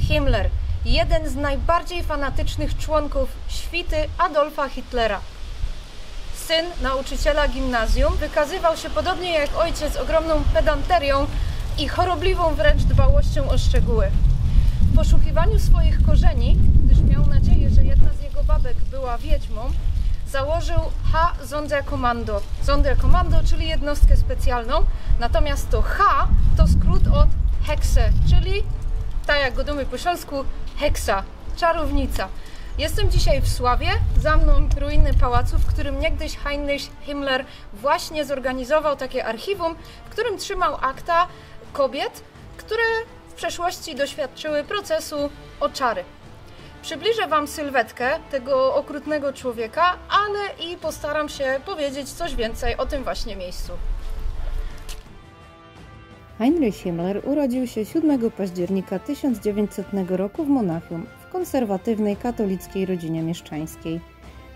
Himmler, jeden z najbardziej fanatycznych członków świty Adolfa Hitlera. Syn nauczyciela gimnazjum, wykazywał się podobnie jak ojciec ogromną pedanterią i chorobliwą wręcz dbałością o szczegóły. W poszukiwaniu swoich korzeni, gdyż miał nadzieję, że jedna z jego babek była wiedźmą, założył H-Sonderkommando. Sonderkommando, czyli jednostkę specjalną, natomiast to H to skrót od Hexe, czyli, tak jak go dumy po śląsku, heksa, czarownica. Jestem dzisiaj w Sławie, za mną ruiny pałacu, w którym niegdyś Heinrich Himmler właśnie zorganizował takie archiwum, w którym trzymał akta kobiet, które w przeszłości doświadczyły procesu oczary. Przybliżę Wam sylwetkę tego okrutnego człowieka, ale i postaram się powiedzieć coś więcej o tym właśnie miejscu. Heinrich Himmler urodził się 7 października 1900 roku w Monachium, w konserwatywnej katolickiej rodzinie mieszczańskiej.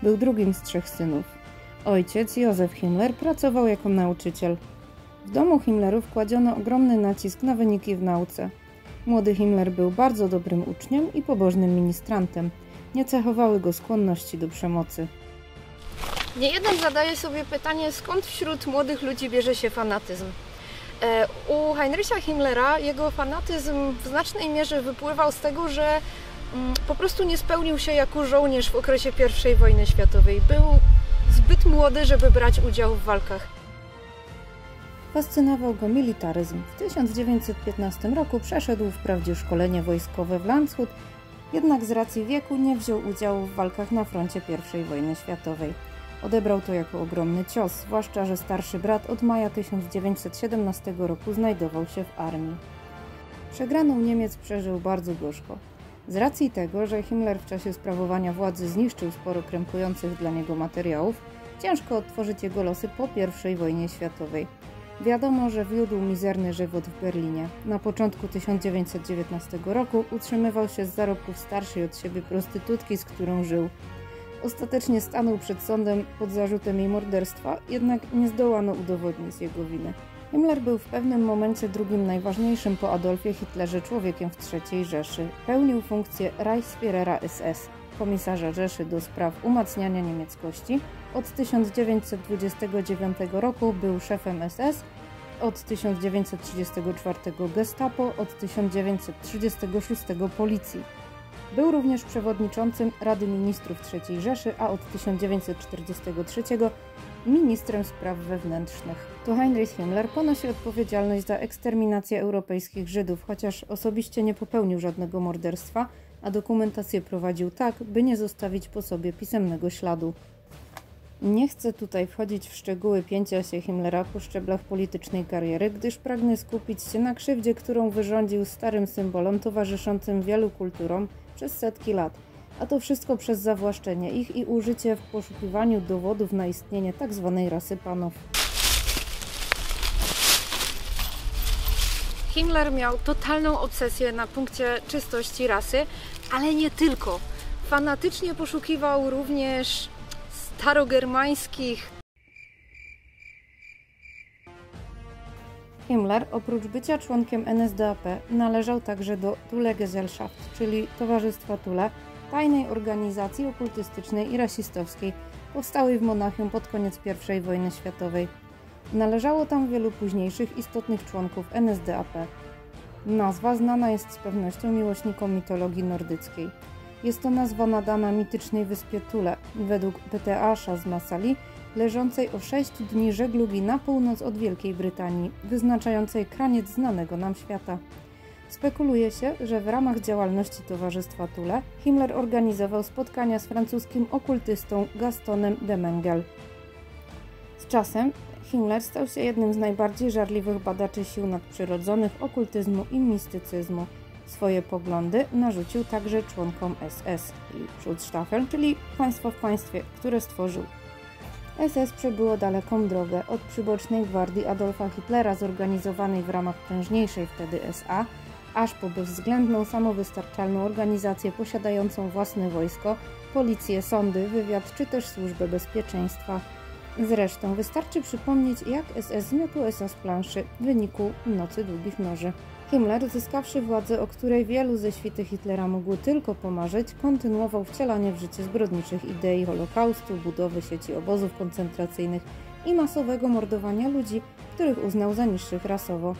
Był drugim z 3 synów. Ojciec, Józef Himmler, pracował jako nauczyciel. W domu Himmlerów kładziono ogromny nacisk na wyniki w nauce. Młody Himmler był bardzo dobrym uczniem i pobożnym ministrantem. Nie cechowały go skłonności do przemocy. Niejeden zadaje sobie pytanie, skąd wśród młodych ludzi bierze się fanatyzm. U Heinricha Himmlera jego fanatyzm w znacznej mierze wypływał z tego, że po prostu nie spełnił się jako żołnierz w okresie I wojny światowej. Był zbyt młody, żeby brać udział w walkach. Fascynował go militaryzm. W 1915 roku przeszedł wprawdzie szkolenie wojskowe w Landshut, jednak z racji wieku nie wziął udziału w walkach na froncie I wojny światowej. Odebrał to jako ogromny cios, zwłaszcza że starszy brat od maja 1917 roku znajdował się w armii. Przegraną Niemiec przeżył bardzo gorzko. Z racji tego, że Himmler w czasie sprawowania władzy zniszczył sporo krępujących dla niego materiałów, ciężko odtworzyć jego losy po I wojnie światowej. Wiadomo, że wiódł mizerny żywot w Berlinie. Na początku 1919 roku utrzymywał się z zarobków starszej od siebie prostytutki, z którą żył. Ostatecznie stanął przed sądem pod zarzutem jej morderstwa, jednak nie zdołano udowodnić jego winy. Himmler był w pewnym momencie drugim najważniejszym po Adolfie Hitlerze człowiekiem w III Rzeszy. Pełnił funkcję Reichsführera SS, komisarza Rzeszy do spraw umacniania niemieckości. Od 1929 roku był szefem SS, od 1934 Gestapo, od 1936 Policji. Był również przewodniczącym Rady Ministrów III Rzeszy, a od 1943 ministrem spraw wewnętrznych. To Heinrich Himmler ponosi odpowiedzialność za eksterminację europejskich Żydów, chociaż osobiście nie popełnił żadnego morderstwa, a dokumentację prowadził tak, by nie zostawić po sobie pisemnego śladu. Nie chcę tutaj wchodzić w szczegóły pięcia się Himmlera po szczeblach politycznej kariery, gdyż pragnę skupić się na krzywdzie, którą wyrządził starym symbolom towarzyszącym wielu kulturom przez setki lat, a to wszystko przez zawłaszczenie ich i użycie w poszukiwaniu dowodów na istnienie tzw. rasy panów. Himmler miał totalną obsesję na punkcie czystości rasy, ale nie tylko. Fanatycznie poszukiwał również starogermańskich. Himmler, oprócz bycia członkiem NSDAP, należał także do Thule Gesellschaft, czyli Towarzystwa Thule, tajnej organizacji okultystycznej i rasistowskiej, powstałej w Monachium pod koniec I wojny światowej. Należało tam wielu późniejszych istotnych członków NSDAP. Nazwa znana jest z pewnością miłośnikom mitologii nordyckiej. Jest to nazwa nadana mitycznej wyspie Thule, według P.T.A. Szazmasali, leżącej o 6 dni żeglugi na północ od Wielkiej Brytanii, wyznaczającej kraniec znanego nam świata. Spekuluje się, że w ramach działalności Towarzystwa Thule Himmler organizował spotkania z francuskim okultystą Gastonem de Mengel. Z czasem Himmler stał się jednym z najbardziej żarliwych badaczy sił nadprzyrodzonych, okultyzmu i mistycyzmu. Swoje poglądy narzucił także członkom SS, czyli Schutzstaffel, czyli państwa w państwie, które stworzył. SS przebyło daleką drogę od przybocznej gwardii Adolfa Hitlera zorganizowanej w ramach prężniejszej wtedy SA, aż po bezwzględną, samowystarczalną organizację posiadającą własne wojsko, policję, sądy, wywiad czy też służbę bezpieczeństwa. Zresztą wystarczy przypomnieć, jak SS zmiotł USA z planszy w wyniku Nocy Długich Noży. Himmler, zyskawszy władzę, o której wielu ze świty Hitlera mogło tylko pomarzyć, kontynuował wcielanie w życie zbrodniczych idei Holokaustu, budowy sieci obozów koncentracyjnych i masowego mordowania ludzi, których uznał za niższych rasowo.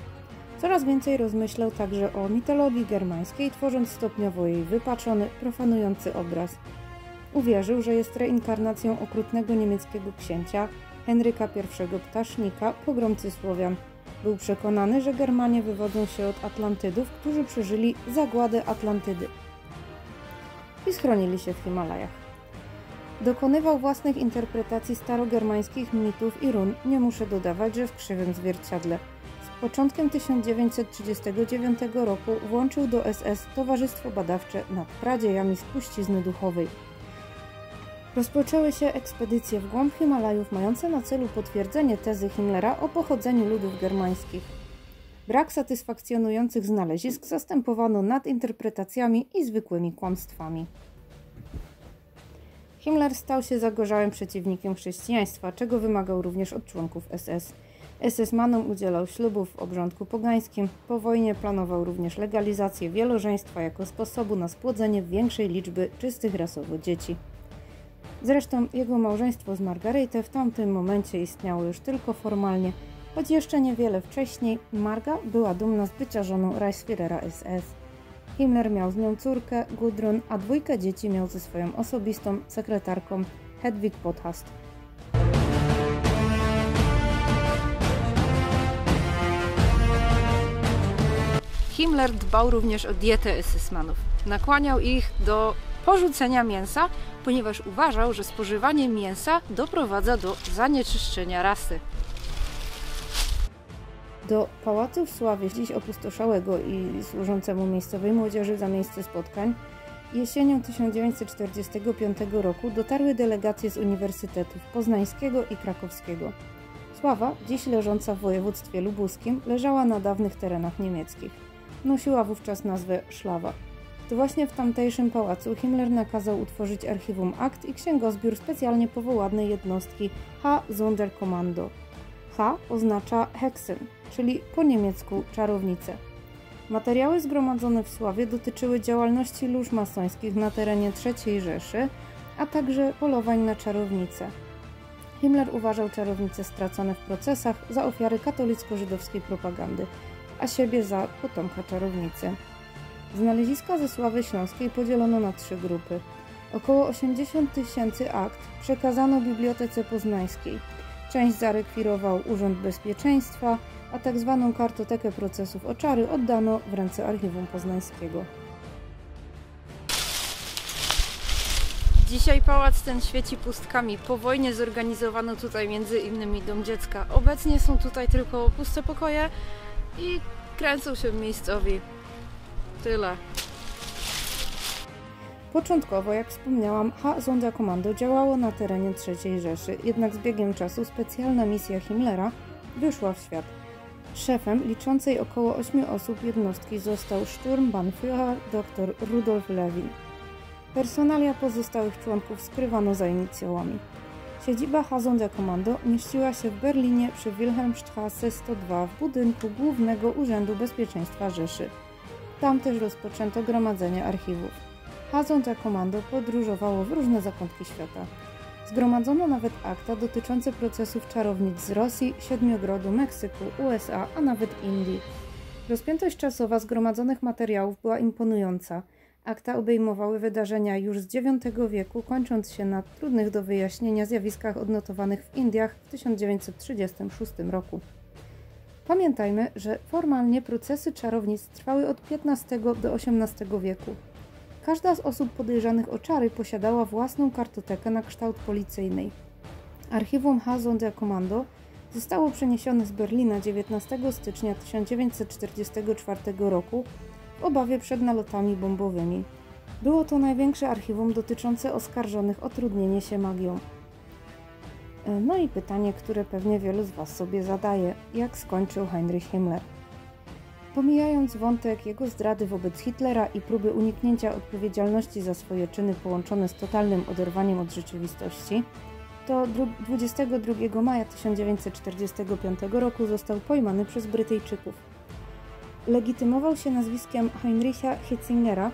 Coraz więcej rozmyślał także o mitologii germańskiej, tworząc stopniowo jej wypaczony, profanujący obraz. Uwierzył, że jest reinkarnacją okrutnego niemieckiego księcia Henryka I Ptasznika, pogromcy Słowian. Był przekonany, że Germanie wywodzą się od Atlantydów, którzy przeżyli zagładę Atlantydy i schronili się w Himalajach. Dokonywał własnych interpretacji starogermańskich mitów i run, nie muszę dodawać, że w krzywym zwierciadle. Z początkiem 1939 roku włączył do SS Towarzystwo Badawcze nad pradziejami spuścizny duchowej. Rozpoczęły się ekspedycje w głąb Himalajów mające na celu potwierdzenie tezy Himmlera o pochodzeniu ludów germańskich. Brak satysfakcjonujących znalezisk zastępowano nadinterpretacjami i zwykłymi kłamstwami. Himmler stał się zagorzałym przeciwnikiem chrześcijaństwa, czego wymagał również od członków SS. SS-manom udzielał ślubów w obrządku pogańskim. Po wojnie planował również legalizację wielożeństwa jako sposobu na spłodzenie większej liczby czystych rasowo dzieci. Zresztą jego małżeństwo z Margarethe w tamtym momencie istniało już tylko formalnie, choć jeszcze niewiele wcześniej Marga była dumna z bycia żoną Reichsführera SS. Himmler miał z nią córkę Gudrun, a dwójkę dzieci miał ze swoją osobistą sekretarką Hedwig Podhast. Himmler dbał również o dietę SS-manów. Nakłaniał ich do porzucenia mięsa, ponieważ uważał, że spożywanie mięsa doprowadza do zanieczyszczenia rasy. Do pałacu w Sławie, dziś opustoszałego i służącemu miejscowej młodzieży za miejsce spotkań, jesienią 1945 roku dotarły delegacje z uniwersytetów poznańskiego i krakowskiego. Sława, dziś leżąca w województwie lubuskim, leżała na dawnych terenach niemieckich. Nosiła wówczas nazwę Szlawa. To właśnie w tamtejszym pałacu Himmler nakazał utworzyć archiwum akt i księgozbiór specjalnie powołanej jednostki H-Sonderkommando. H oznacza Hexen, czyli po niemiecku czarownicę. Materiały zgromadzone w Sławie dotyczyły działalności lóż masońskich na terenie III Rzeszy, a także polowań na czarownice. Himmler uważał czarownice stracone w procesach za ofiary katolicko-żydowskiej propagandy, a siebie za potomka czarownicy. Znaleziska ze Sławy Śląskiej podzielono na 3 grupy. Około 80 000 akt przekazano Bibliotece Poznańskiej. Część zarekwirował Urząd Bezpieczeństwa, a tak zwaną kartotekę procesów o czary oddano w ręce Archiwum Poznańskiego. Dzisiaj pałac ten świeci pustkami. Po wojnie zorganizowano tutaj m.in. Dom Dziecka. Obecnie są tutaj tylko puste pokoje i kręcą się miejscowi. Tyle. Początkowo, jak wspomniałam, H-Sonderkommando działało na terenie III Rzeszy, jednak z biegiem czasu specjalna misja Himmlera wyszła w świat. Szefem liczącej około 8 osób jednostki został Sturmbannführer dr Rudolf Lewin. Personalia pozostałych członków skrywano za inicjałami. Siedziba H-Sonderkommando mieściła się w Berlinie przy Wilhelmstrasse 102 w budynku Głównego Urzędu Bezpieczeństwa Rzeszy. Tam też rozpoczęto gromadzenie archiwów. H-Sonderkommando podróżowało w różne zakątki świata. Zgromadzono nawet akta dotyczące procesów czarownic z Rosji, Siedmiogrodu, Meksyku, USA, a nawet Indii. Rozpiętość czasowa zgromadzonych materiałów była imponująca. Akta obejmowały wydarzenia już z IX wieku, kończąc się na trudnych do wyjaśnienia zjawiskach odnotowanych w Indiach w 1936 roku. Pamiętajmy, że formalnie procesy czarownic trwały od XV do XVIII wieku. Każda z osób podejrzanych o czary posiadała własną kartotekę na kształt policyjnej. Archiwum H-Sonderkommando zostało przeniesione z Berlina 19 stycznia 1944 roku w obawie przed nalotami bombowymi. Było to największe archiwum dotyczące oskarżonych o trudnienie się magią. No i pytanie, które pewnie wielu z Was sobie zadaje: jak skończył Heinrich Himmler? Pomijając wątek jego zdrady wobec Hitlera i próby uniknięcia odpowiedzialności za swoje czyny połączone z totalnym oderwaniem od rzeczywistości, to 22 maja 1945 roku został pojmany przez Brytyjczyków. Legitymował się nazwiskiem Heinricha Hitzingera,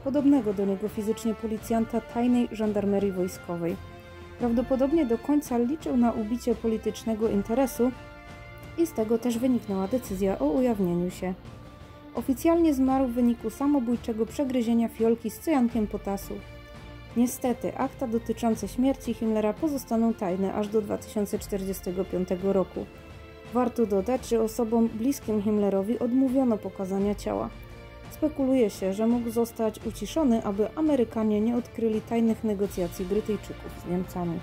podobnego do niego fizycznie policjanta tajnej żandarmerii wojskowej. Prawdopodobnie do końca liczył na ubicie politycznego interesu i z tego też wyniknęła decyzja o ujawnieniu się. Oficjalnie zmarł w wyniku samobójczego przegryzienia fiolki z cyjankiem potasu. Niestety, akta dotyczące śmierci Himmlera pozostaną tajne aż do 2045 roku. Warto dodać, że osobom bliskim Himmlerowi odmówiono pokazania ciała. Spekuluje się, że mógł zostać uciszony, aby Amerykanie nie odkryli tajnych negocjacji Brytyjczyków z Niemcami.